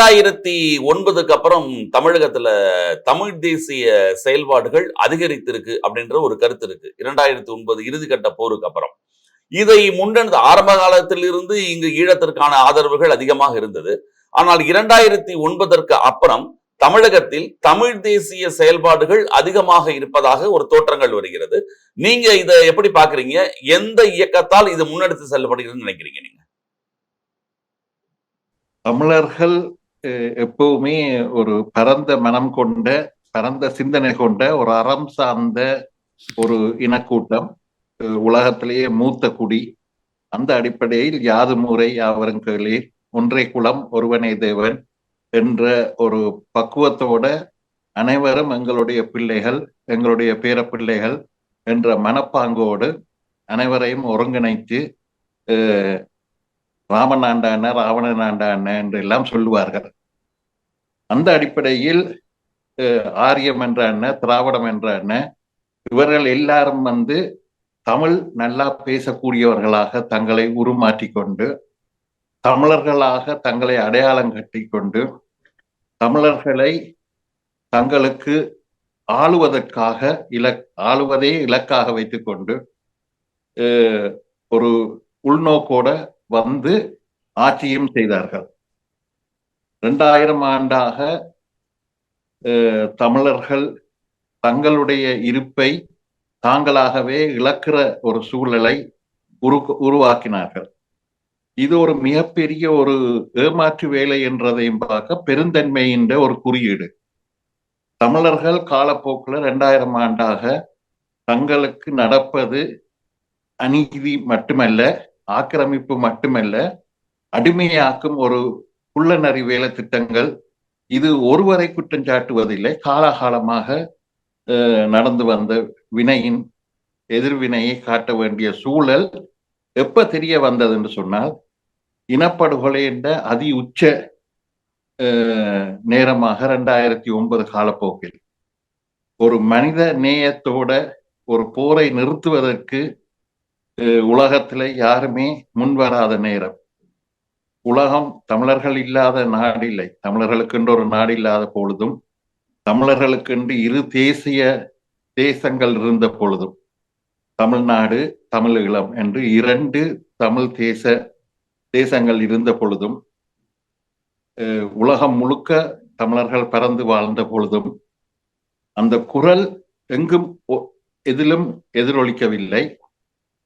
2009க்கு அப்புறம் தமிழகத்துல தமிழ் தேசிய செயல்பாடுகள் அதிகரித்திருக்கு அப்படின்ற ஒரு கருத்து இருக்கு. 2009 இறுதிக்கட்ட போருக்கு அப்புறம். இதை முன்னெடுத்து ஆரம்ப காலத்தில் இருந்து இங்கு ஈழத்திற்கான ஆதரவுகள் அதிகமாக இருந்தது. ஆனால் 2009ற்கு அப்புறம் தமிழகத்தில் தமிழ் தேசிய செயல்பாடுகள் அதிகமாக இருப்பதாக ஒரு தோற்றங்கள் வருகிறது. நீங்க இதை எப்படி பாக்குறீங்க? எந்த இயக்கத்தால் இது முன்னெடுத்து செல்லப்படுகிறதுன்னு நினைக்கிறீங்க நீங்க? தமிழர்கள் எப்பவுமே ஒரு பரந்த மனம் கொண்ட, பரந்த சிந்தனை கொண்ட ஒரு அறம் சார்ந்த ஒரு இனக்கூட்டம். உலகத்திலேயே மூத்த குடி. அந்த அடிப்படையில் யாது முறை யாவரும் கேளீர், ஒன்றே குலம் ஒருவனே தேவன் என்ற ஒரு பக்குவத்தோட அனைவரும் எங்களுடைய பிள்ளைகள், எங்களுடைய பேர பிள்ளைகள் என்ற மனப்பாங்கோடு அனைவரையும் ஒருங்கிணைத்து ராமன் ஆண்டான, ராவணன் ஆண்டான என்று எல்லாம் சொல்லுவார்கள். அந்த அடிப்படையில் ஆரியம் என்ற அண்ணன், திராவிடம் என்ற அண்ணன், இவர்கள் எல்லாரும் தமிழ் நல்லா பேசக்கூடியவர்களாக தங்களை உருமாற்றிக்கொண்டு, தமிழர்களாக தங்களை அடையாளம் கட்டிக்கொண்டு, தமிழர்களை தங்களுக்கு ஆளுவதற்காக ஆளுவதே இலக்காக வைத்துக்கொண்டு ஒரு உள்நோக்கோட ஆட்சியும் செய்தார்கள். 2000 ஆண்டாக தமிழர்கள் தங்களுடைய இருப்பை தாங்களாகவே இழக்கிற ஒரு சூழலை உருவாக்கினார்கள். இது ஒரு மிகப்பெரிய ஒரு ஏமாற்று வேலை என்றதையும் பார்க்க பெருந்தன்மையின் ஒரு குறியீடு. தமிழர்கள் காலப்போக்கில் 2000 ஆண்டாக தங்களுக்கு நடப்பது அநீதி மட்டுமல்ல, ஆக்கிரமிப்பு மட்டுமல்ல, அடிமையாக்கும் ஒரு குள்ளநரி வேலை திட்டங்கள். இது ஒருவரை குற்றம் சாட்டுவதில்லை. காலகாலமாக நடந்து வந்த வினையின் எதிர்வினையை காட்ட வேண்டிய சூழல் எப்ப தெரிய வந்தது என்று சொன்னால், இனப்படுகொலை என்ற அதி உச்ச நேரமாக 2009 காலப்போக்கில் ஒரு மனித நேயத்தோட ஒரு போரை நிறுத்துவதற்கு உலகத்துல யாருமே முன்வராத நேரம். உலகம் தமிழர்கள் இல்லாத நாடு இல்லை. தமிழர்களுக்கென்று ஒரு நாடு இல்லாத பொழுதும், தமிழர்களுக்கென்று இரு தேசிய தேசங்கள் இருந்த பொழுதும், தமிழ்நாடு, தமிழீழம் என்று 2 தமிழ் தேசங்கள் இருந்த பொழுதும், உலகம் முழுக்க தமிழர்கள் பறந்து வாழ்ந்த பொழுதும், அந்த குரல் எங்கும் எதிலும் எதிரொலிக்கவில்லை.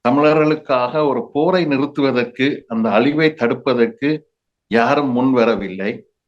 தமிழர்களுக்காக ஒரு போரை நிறுத்துவதற்கு, அந்த அழிவை தடுப்பதற்கு யாரும் முன் வரவில்லை.